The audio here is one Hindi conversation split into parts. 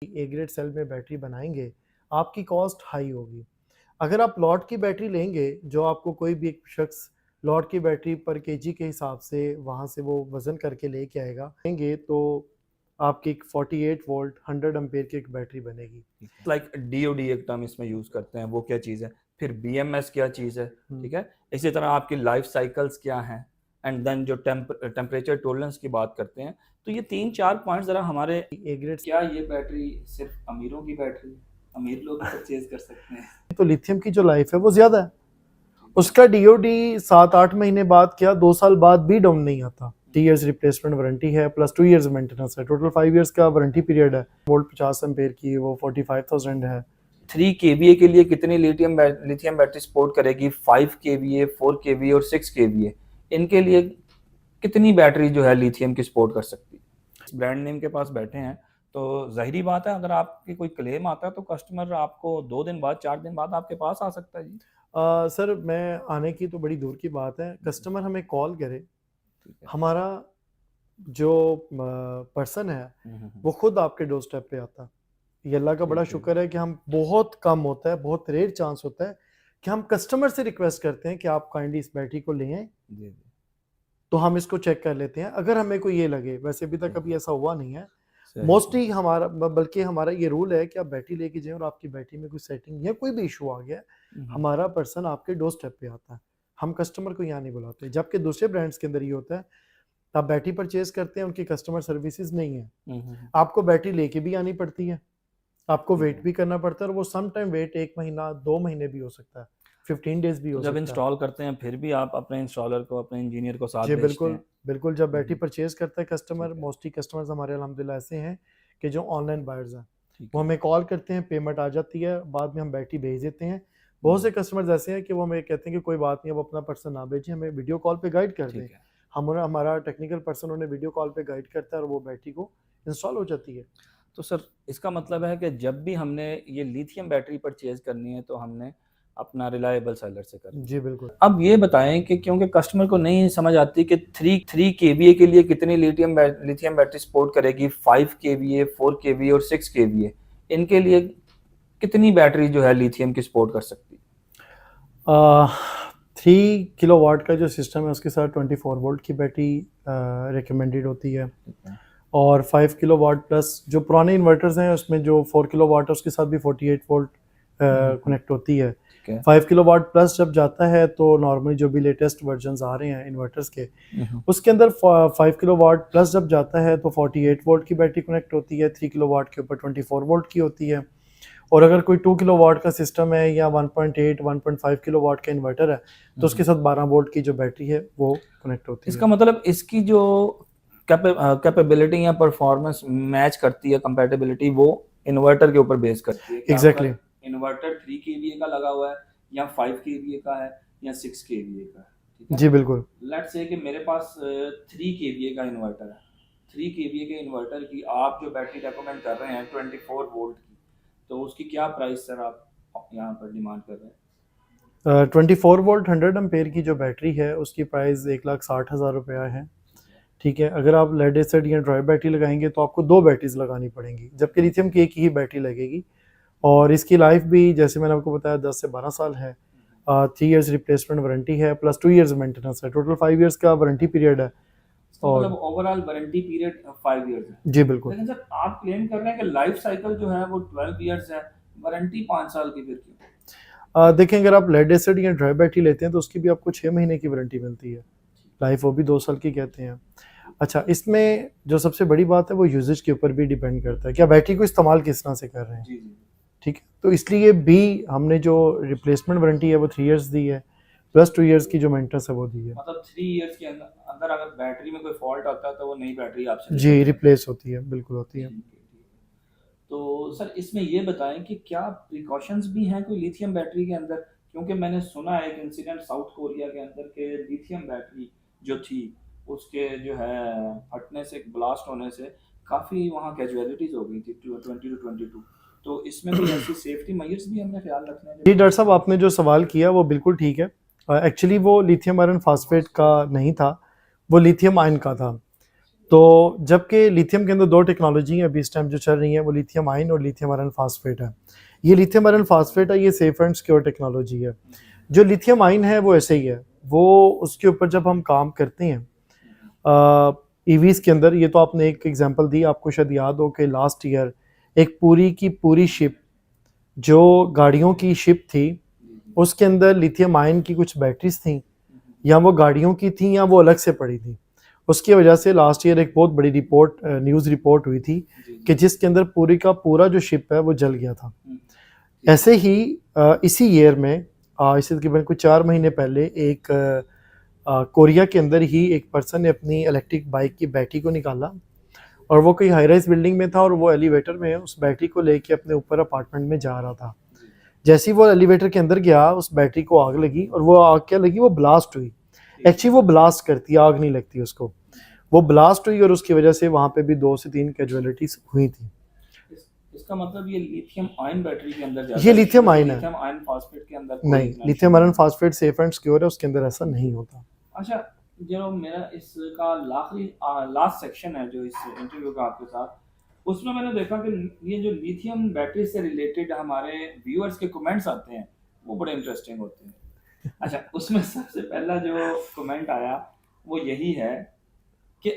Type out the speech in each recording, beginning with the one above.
ए ग्रेड सेल में बैटरी बनाएंगे, आपकी कॉस्ट हाई होगी। अगर आप लॉट की बैटरी लेंगे, जो आपको कोई भी एक शख्स लॉट की बैटरी पर केजी के हिसाब से वहाँ से वो वज़न करके लेके आएगा, लेंगे तो आपकी एक 48 वोल्ट 100 एम्पेयर की एक बैटरी बनेगी। लाइक डीओडी एक टर्म इसमें यूज़ करते हैं, वो क्या चीज़ है, फिर बीएमएस क्या चीज़ है, ठीक है। इसी तरह आपकी लाइफ साइकिल्स क्या हैं, एंड देन जो टेम्परेचर टॉलरेंस की बात करते हैं। तो ये 3-4 पॉइंट्स ज़रा हमारे ए ग्रेड क्या ये बैटरी सिर्फ अमीरों की बैटरी है? अमीर लोग परचेज कर सकते हैं? तो लिथियम की जो लाइफ है वो ज़्यादा है। उसका डीओडी 7-8 महीने बाद क्या 2 साल बाद भी डाउन नहीं आता। 3 इयर्स रिप्लेसमेंट वारंटी है प्लस 2 इयर्स मेंटेनेंस है, टोटल 5 इयर्स का वारंटी पीरियड है। वोल्ट 50 एम्पेयर की वो 45,000 है। 3 केवीए के लिए कितनी लिथियम बैटरी सपोर्ट करेगी? 5 केवीए, 4 केवीए और 6 केवीए, इनके लिए कितनी बैटरी जो है लिथियम की सपोर्ट कर सकती है? इस ब्रांड नेम के पास बैठे हैं तो जाहिर बात है, अगर आपकी कोई क्लेम आता है तो कस्टमर आपको 2 दिन बाद 4 दिन बाद आपके पास आ सकता है जी। सर मैं आने की तो बड़ी दूर की बात है, कस्टमर हमें कॉल करे, ठीक है। हमारा जो पर्सन है वो खुद आपके डोर स्टेप पे आता है। ये अल्लाह का बड़ा ठीक है। शुक्र है कि हम बहुत कम होता है, बहुत रेयर चांस होता है कि हम कस्टमर से रिक्वेस्ट करते हैं कि आप काइंडली इस बैटरी को ले आएं, जी, जी। तो हम इसको चेक कर लेते हैं। अगर हमें को ये लगे, वैसे अभी तक कभी ऐसा हुआ नहीं है, सही। मोस्टली हमारा बल्कि हमारा ये रूल है कि आप बैटरी लेके जाएं और आपकी बैटरी में कोई सेटिंग या कोई भी इशू आ गया, हमारा पर्सन आपके डोर स्टेप पे आता है, हम कस्टमर को यहाँ नहीं बुलाते। जबकि दूसरे ब्रांड्स के अंदर ये होता है, आप बैटरी परचेज करते हैं, उनकी कस्टमर सर्विसेज नहीं है, आपको बैटरी लेके भी आनी पड़ती है, आपको वेट भी करना पड़ता है, और वो सम टाइम वेट 1 महीना 2 महीने भी हो सकता है, 15 डेज भी तो हो जब सकता है। इंस्टॉल करते हैं फिर भी आप अपने इंस्टॉलर को, अपने इंजीनियर को साथ जी भेजते बिल्कुल, हैं? बिल्कुल। जब बैटरी परचेज करता है कस्टमर, ठीक है। मोस्टली कस्टमर्स हमारे अल्हम्दुलिल्लाह ऐसे हैं कि जो ऑनलाइन बायर्स हैं, ठीक वो है। हमें कॉल करते हैं, पेमेंट आ जाती है, बाद में हम बैटरी भेज देते हैं। बहुत से कस्टमर्स ऐसे हैं कि वो हमें कहते हैं कि कोई बात नहीं, अब अपना पर्सन ना भेजें, हमें वीडियो कॉल पे गाइड कर दें। ठीक है। हमारा टेक्निकल पर्सन उन्हें वीडियो कॉल पे गाइड करता है और वो बैटरी को इंस्टॉल हो जाती है। तो सर इसका मतलब है कि जब भी हमने ये लिथियम बैटरी परचेज करनी है तो हमने अपना रिलायबल सेलर से करनी है। जी बिल्कुल। अब ये बताएं कि क्योंकि कस्टमर को नहीं समझ आती कि 3 केवीए के लिए कितनी लिथियम बैटरी सपोर्ट करेगी, 5 केवीए, 4 केवीए और 6 केवीए, इनके लिए कितनी बैटरी जो है लिथियम की सपोर्ट कर सकती है? 3 किलोवाट का जो सिस्टम है उसके साथ 24 वोल्ट की बैटरी रिकमेंडेड होती है, और 5 किलोवाट प्लस जो पुराने इन्वर्टर्स हैं उसमें जो 4 किलोवाट है उसके साथ भी 48 वोल्ट कनेक्ट होती है। 5 किलोवाट प्लस जब जाता है तो नॉर्मली जो भी लेटेस्ट वर्जन्स आ रहे हैं इन्वर्टर्स के, उसके अंदर 5 किलोवाट प्लस जब जाता है तो 48 वोल्ट की बैटरी कनेक्ट होती है, 3 किलोवाट के ऊपर 24 वोल्ट की होती है। और अगर कोई 2 किलोवाट का सिस्टम है या 1.8 1.5 किलोवाट का इन्वर्टर है तो उसके साथ 12 वोल्ट की जो बैटरी है वो कनेक्ट होती है। इसका मतलब इसकी जो कैपेबिलिटी या परफॉर्मेंस मैच करती है, कंपैटिबिलिटी, वो इन्वर्टर के ऊपर बेस करती है। एग्जैक्टली। इन्वर्टर 3 केवीए का लगा हुआ है या 5 केवीए का है या 6 केवीए का है, ठीक है? जी बिल्कुल। लेट्स से कि मेरे पास 3 केवीए का इन्वर्टर है। 3 केवीए के इन्वर्टर की आप जो बैटरी रेकमेंड कर रहे हैं 24 वोल्ट की, तो उसकी क्या प्राइस सर आप यहाँ पर डिमांड कर रहे हैं? 24 वोल्ट 100 एम्पेयर की जो बैटरी है उसकी प्राइस 1,60,000 रुपया है, ठीक है। अगर आप लेड एसिड या ड्राई बैटरी लगाएंगे तो आपको 2 बैटरीज लगानी पड़ेंगी, जबकि लिथियम की एक ही बैटरी लगेगी। और इसकी लाइफ भी जैसे मैंने आपको बताया 10 से 12 साल है, 3 इयर्स रिप्लेसमेंट वारंटी है प्लस 2 इयर्स मेंटेनेंस है, टोटल 5 इयर्स का वारंटी पीरियड है। और मतलब ओवरऑल वारंटी पीरियड 5 इयर्स है। जी बिल्कुल। लेकिन सर आप क्लेम कर रहे हैं कि लाइफ साइकिल जो है वो 12 इयर्स है, वारंटी 5 साल की, फिर क्यों? देखें, अगर आप लेड एसिड या ड्राई बैटरी लेते हैं तो उसकी भी आपको 6 महीने की वारंटी मिलती है, लाइफ वो भी 2 साल की कहते हैं। अच्छा, इसमें जो सबसे बड़ी बात है वो यूजेज के ऊपर भी डिपेंड करता है, क्या बैटरी को इस्तेमाल किस तरह से कर रहे हैं। जी जी। ठीक है, तो इसलिए भी हमने जो रिप्लेसमेंट वारंटी है वो 3 इयर्स दी है, प्लस 2 इयर्स की जो मेंटेनेंस है वो दी है। मतलब 3 इयर्स के अंदर अगर बैटरी में कोई फॉल्ट आता है तो वो नई बैटरी आपसे जी रिप्लेस होती है, बिल्कुल होती है। तो सर इसमें ये बताएं कि क्या प्रिकॉशंस भी हैं कोई लिथियम बैटरी के अंदर? क्योंकि मैंने सुना है एक इंसिडेंट साउथ कोरिया के अंदर के लिथियम बैटरी जो थी उसके जो है फटने से, ब्लास्ट होने से काफ़ी वहाँ कैजुअलिटीज़ हो गई थी, 20 to 22। तो इसमें कोई ऐसी सेफ्टी मेजर्स भी हमें ख्याल रखना है? जी डॉक्टर साहब, आपने जो सवाल किया वो बिल्कुल ठीक है। एक्चुअली वो लिथियम आयरन फास्फेट का नहीं था, वो लिथियम आयन का था। तो जबकि लिथियम के अंदर दो टेक्नोलॉजी है अभी इस टाइम जो चल रही है, वो लिथियम आयन और लिथियम आयरन फास्फेट है। ये लिथियम आयरन फास्फेट है, ये सेफ एंड सिक्योर टेक्नोलॉजी है। जो लिथियम आयन है वो ऐसे ही है, वो उसके ऊपर जब हम काम करते हैं ईवीज के अंदर, ये तो आपने एक एग्जांपल दी, आपको शायद याद हो कि लास्ट ईयर एक पूरी की पूरी शिप जो गाड़ियों की शिप थी उसके अंदर लिथियम आयन की कुछ बैटरीज थी, या वो गाड़ियों की थी या वो अलग से पड़ी थी। उसकी वजह से लास्ट ईयर एक बहुत बड़ी रिपोर्ट न्यूज़ रिपोर्ट हुई थी कि जिसके अंदर पूरी का पूरा जो शिप है वो जल गया था। ऐसे ही इसी ईयर में इससे तकरीबन कुछ 4 महीने पहले एक कोरिया के अंदर ही एक पर्सन ने अपनी इलेक्ट्रिक बाइक की बैटरी को निकाला और वो कोई हाई राइज बिल्डिंग में था और वो एलिवेटर में उस बैटरी को लेके अपने ऊपर अपार्टमेंट में जा रहा था। जैसे ही वो एलिवेटर के अंदर गया उस बैटरी को आग लगी, और वो आग क्या लगी, वो ब्लास्ट हुई। एक्चुअली वो ब्लास्ट करती है, आग नहीं लगती उसको, वो ब्लास्ट हुई और उसकी वजह से वहाँ पे भी 2 से 3 कैजुअलिटीज हुई थी। इसका मतलब ये लिथियम आयन बैटरी के अंदर ये लिथियम आयन है, लिथियम आयन फास्फेट के अंदर नहीं, lithium iron phosphate safe and secure है, उसके अंदर ऐसा नहीं होता। अच्छा, जो मेरा इसका लास्ट सेक्शन है जो इस इंटरव्यू का आपके साथ, उसमें मैंने देखा कि ये जो लिथियम बैटरी से रिलेटेड हमारे व्यूअर्स के कमेंट्स आते हैं वो बड़े इंटरेस्टिंग होते हैं। अच्छा, उसमें सबसे पहला जो कमेंट आया वो यही है कि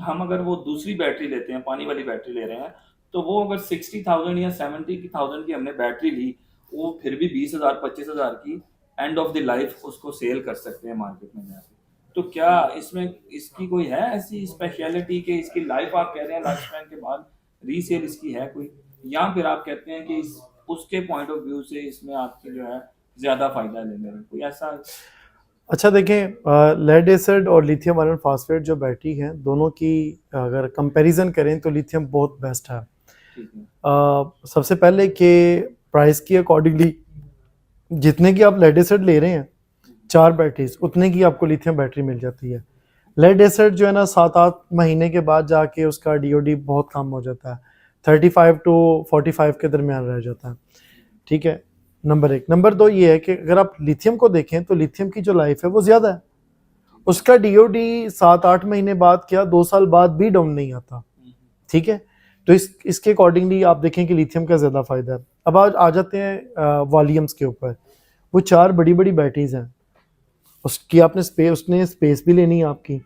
हम अगर वो दूसरी बैटरी लेते हैं, पानी वाली बैटरी ले रहे हैं, तो वो अगर 60,000 या 70,000 की हमने बैटरी ली, वो फिर भी 20,000 25,000 की एंड ऑफ द लाइफ उसको सेल कर सकते हैं मार्केट में जाके। तो क्या इसमें इसकी कोई है ऐसी स्पेशलिटी कि इसकी लाइफ, आप कह रहे हैं लाइफ स्पैन के बाद रीसेल इसकी है कोई, या फिर आप कहते हैं कि उसके पॉइंट ऑफ व्यू से इसमें आपके जो है ज्यादा फायदा लेने में कोई ऐसा? अच्छा देखें, लेड एसिड और लिथियम आयरन फास्फेट जो बैटरी हैं दोनों की अगर कंपैरिजन करें तो लिथियम बहुत बेस्ट है। सबसे पहले कि प्राइस की अकॉर्डिंगली जितने की आप लेड एसिड ले रहे हैं 4 बैटरीज, उतने की आपको लिथियम बैटरी मिल जाती है। लेड एसिड जो है ना 7-8 महीने के बाद जाके उसका DOD बहुत कम हो जाता है, 35 to 45 के दरमियान रह जाता है। ठीक है, नंबर 1। नंबर 2 ये है कि अगर आप लिथियम को देखें तो लिथियम की जो लाइफ है वो ज़्यादा है, उसका DOD 7-8 महीने बाद क्या 2 साल बाद भी डाउन नहीं आता। ठीक है, तो इसके अकॉर्डिंगली आप देखें कि लिथियम का ज़्यादा फ़ायदा है। अब आज आ जाते हैं वॉल्यूम्स के ऊपर। वो 4 बड़ी बड़ी बैटरीज हैं, उसकी आपने उसने स्पेस भी लेनी है आपकी,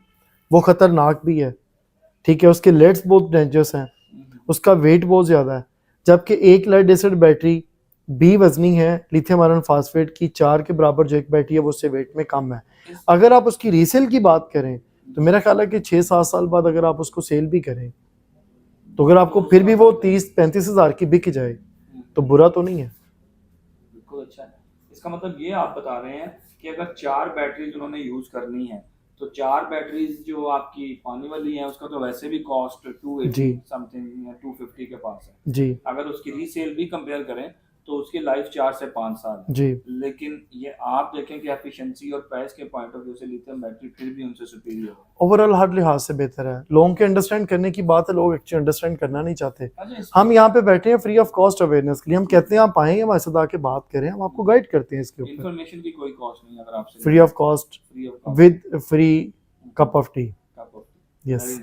वो ख़तरनाक भी है। ठीक है, उसके लेड्स बहुत डेंजरस हैं, उसका वेट बहुत ज़्यादा है। जबकि एक लेड एसिड बैटरी भी वजनी है लिथियम आयरन फास्फेट की 4 के बराबर जो एक बैटरी है वो उससे वेट में कम है। अगर आप उसकी रीसेल की बात करें तो मेरा ख्याल है कि 6-7 साल बाद अगर आप उसको सेल भी करें तो अगर आपको फिर भी वो 30-35 हज़ार की बिक जाए तो बुरा तो नहीं है। बिल्कुल अच्छा है। इसका मतलब ये आप बता रहे हैं कि अगर 4 बैटरीज उन्होंने यूज करनी है तो 4 बैटरीज जो आपकी पानी वाली है उसका तो वैसे भी कॉस्ट 280 समथिंग या 250 के पास है जी। अगर उसकी रीसेल भी कंपेयर करें तो उसकी लाइफ 4 से 5 साल है जी। लेकिन ये आप देखें कि एफिशिएंसी और प्राइस के पॉइंट ऑफ व्यू से लिथियम बैटरी फिर भी उनसे सुपीरियर है। ओवरऑल हर लिहाज से बेहतर है। लोगों के अंडरस्टैंड करने की बात है, लोग एक्चुअली अंडरस्टैंड करना नहीं चाहते। हम यहाँ पे बैठे हैं फ्री ऑफ कॉस्ट अवेयरनेस के लिए, हम कहते हैं आप आए हमारे साथ आके बात करें, हम आपको गाइड करते हैं इसके ऊपर। इन्फॉर्मेशन की कोई कॉस्ट नहीं अगर आपसे free of cost with free cup of T. Yes,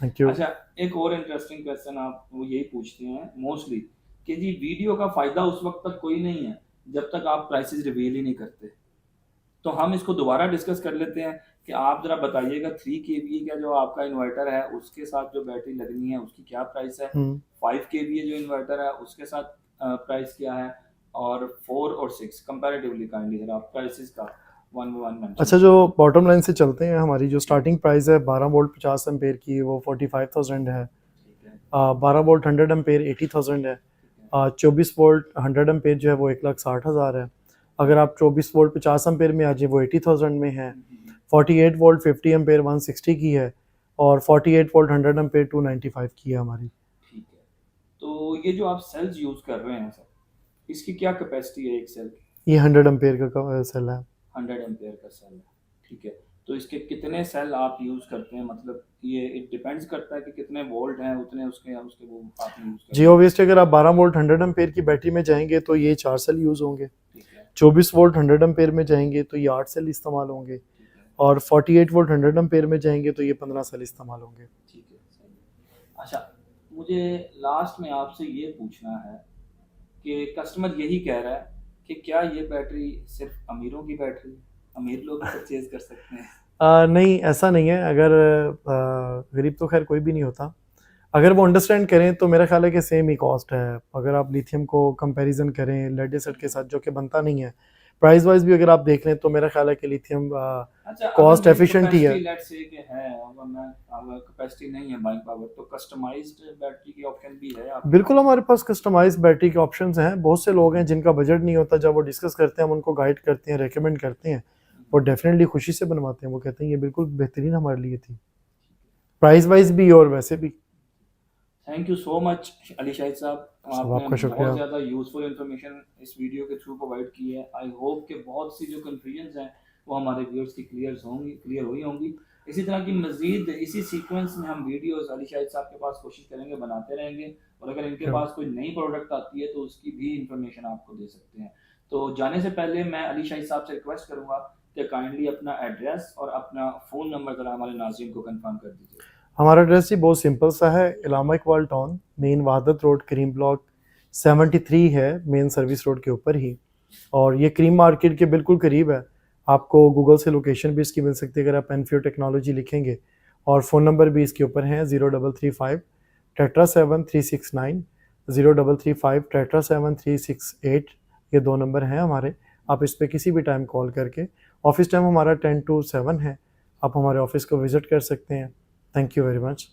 thank you. अच्छा, एक और इंटरेस्टिंग क्वेश्चन आप वो यही पूछते हैं मोस्टली कि जी वीडियो का फायदा उस वक्त तक कोई नहीं है जब तक आप प्राइसेस रिवील ही नहीं करते। तो हम इसको दोबारा डिस्कस कर लेते हैं कि आप जरा बताइएगा 3 kVA का जो आपका इन्वर्टर है उसके साथ जो बैटरी लगनी है उसकी क्या प्राइस है, 5 kVA जो इन्वर्टर है उसके साथ प्राइस क्या है, और 4 और 6 कंपैरेटिवली काइंडली जरा आप प्राइसेस का वन मेंशन। अच्छा, जो बॉटम लाइन से चलते हैं, हमारी जो स्टार्टिंग प्राइस है 12 वोल्ट 50 एम्पेयर की वो 45,000 है, 12 वोल्ट 100 एम्पेयर 80,000 है, 24 वोल्ट 100 एम्पेयर जो है वो 1,60,000 है। अगर आप 24 वोल्ट 50 एम्पेयर में आ जाए वो 80,000 में है। 48 वोल्ट 50 एम्पेयर 160 की है, और 48 वोल्ट 100 एम्पेयर 295 की है हमारी। ठीक है, तो ये जो आप सेल्स यूज कर रहे हैं सर इसकी क्या कैपेसिटी है एक सेल की? ये 100 एम्पेयर का सेल है। 100 एम्पेयर का सेल है, ठीक है। तो इसके कितने सेल आप यूज करते हैं, मतलब ये इट डिपेंड्स करता है कि कितने वोल्ट हैं उतने उसके वो आप यूज करते हैं? जी ऑब्वियसली, अगर आप 12 वोल्ट 100 एम्पेयर की बैटरी में जाएंगे तो ये 4 सेल यूज होंगे। 24 वोल्ट 100 एम्पेयर में जाएंगे तो ये 8 सेल इस्तेमाल होंगे, और 48 वोल्ट 100 एम्पेयर में जाएंगे तो ये 15 साल इस्तेमाल होंगे। ठीक है, सही है। अच्छा, मुझे लास्ट में आपसे ये पूछना है कि कस्टमर यही कह रहा है कि क्या ये बैटरी सिर्फ अमीरों की बैटरी है? अमीर लोग परचेज कर सकते हैं? नहीं, ऐसा नहीं है। अगर गरीब तो खैर कोई भी नहीं होता। अगर वो अंडरस्टैंड करें तो मेरा ख्याल है कि सेम ही कॉस्ट है। अगर आप लिथियम को कंपैरिजन करें लेड एसिड के साथ, जो कि बनता नहीं है, प्राइस वाइज भी अगर आप देख लें तो मेरा ख्याल है कि लिथियम अच्छा, अगर कॉस्ट मेरी एफिशिएंट ही है। कैपेसिटी लेट्स से कि है, अगर कैपेसिटी नहीं है बाइंग पावर, तो कस्टमाइज्ड बैटरी की ऑप्शन भी है आपके बिल्कुल, पास? हमारे पास कस्टमाइज बैटरी के ऑप्शंस हैं। बहुत से लोग हैं जिनका बजट नहीं होता, जब वो डिस्कस करते हैं हम उनको गाइड करते हैं, रेकमेंड करते हैं, वो डेफिनेटली खुशी से बनवाते हैं। वो कहते हैं ये बिल्कुल बेहतरीन हमारे लिए थी, प्राइस वाइज भी और वैसे भी। Thank you so much Ali Shahid साहब, सब आपने आपका शुक्रिया। बहुत ज़्यादा यूज़फुल इन्फॉर्मेशन इस वीडियो के थ्रू प्रोवाइड की है। आई होप कि बहुत सी जो कन्फ्यूजन्स हैं वो हमारे व्यूअर्स की क्लियर हुई होंगी। इसी तरह की मज़ीद इसी सीक्वेंस में हम वीडियोस अली शाहिद साहब के पास कोशिश करेंगे, बनाते रहेंगे, और अगर इनके Sure. पास कोई नई प्रोडक्ट आती है तो उसकी भी इंफॉर्मेशन आपको दे सकते हैं। तो जाने से पहले मैं अली शाहिद साहब से रिक्वेस्ट करूँगा कि काइंडली अपना एड्रेस और अपना फ़ोन नंबर ज़रा हमारे नाज़रीन को कंफर्म कर दीजिए। हमारा एड्रेस ही बहुत सिंपल सा है। Allama Iqbal town, main Wahdat road, Karim block 73 है, मेन सर्विस रोड के ऊपर ही, और ये क्रीम मार्केट के बिल्कुल करीब है। आपको गूगल से लोकेशन भी इसकी मिल सकती है अगर आप एनफ्यू टेक्नोलॉजी लिखेंगे, और फ़ोन नंबर भी इसके ऊपर हैं 0335 77369, 0335 77368। ये 2 नंबर हैं हमारे। आप इस पर किसी भी टाइम कॉल करके, ऑफिस टाइम हमारा 10 to 7 है, आप हमारे ऑफिस को विज़िट कर सकते हैं। Thank you very much.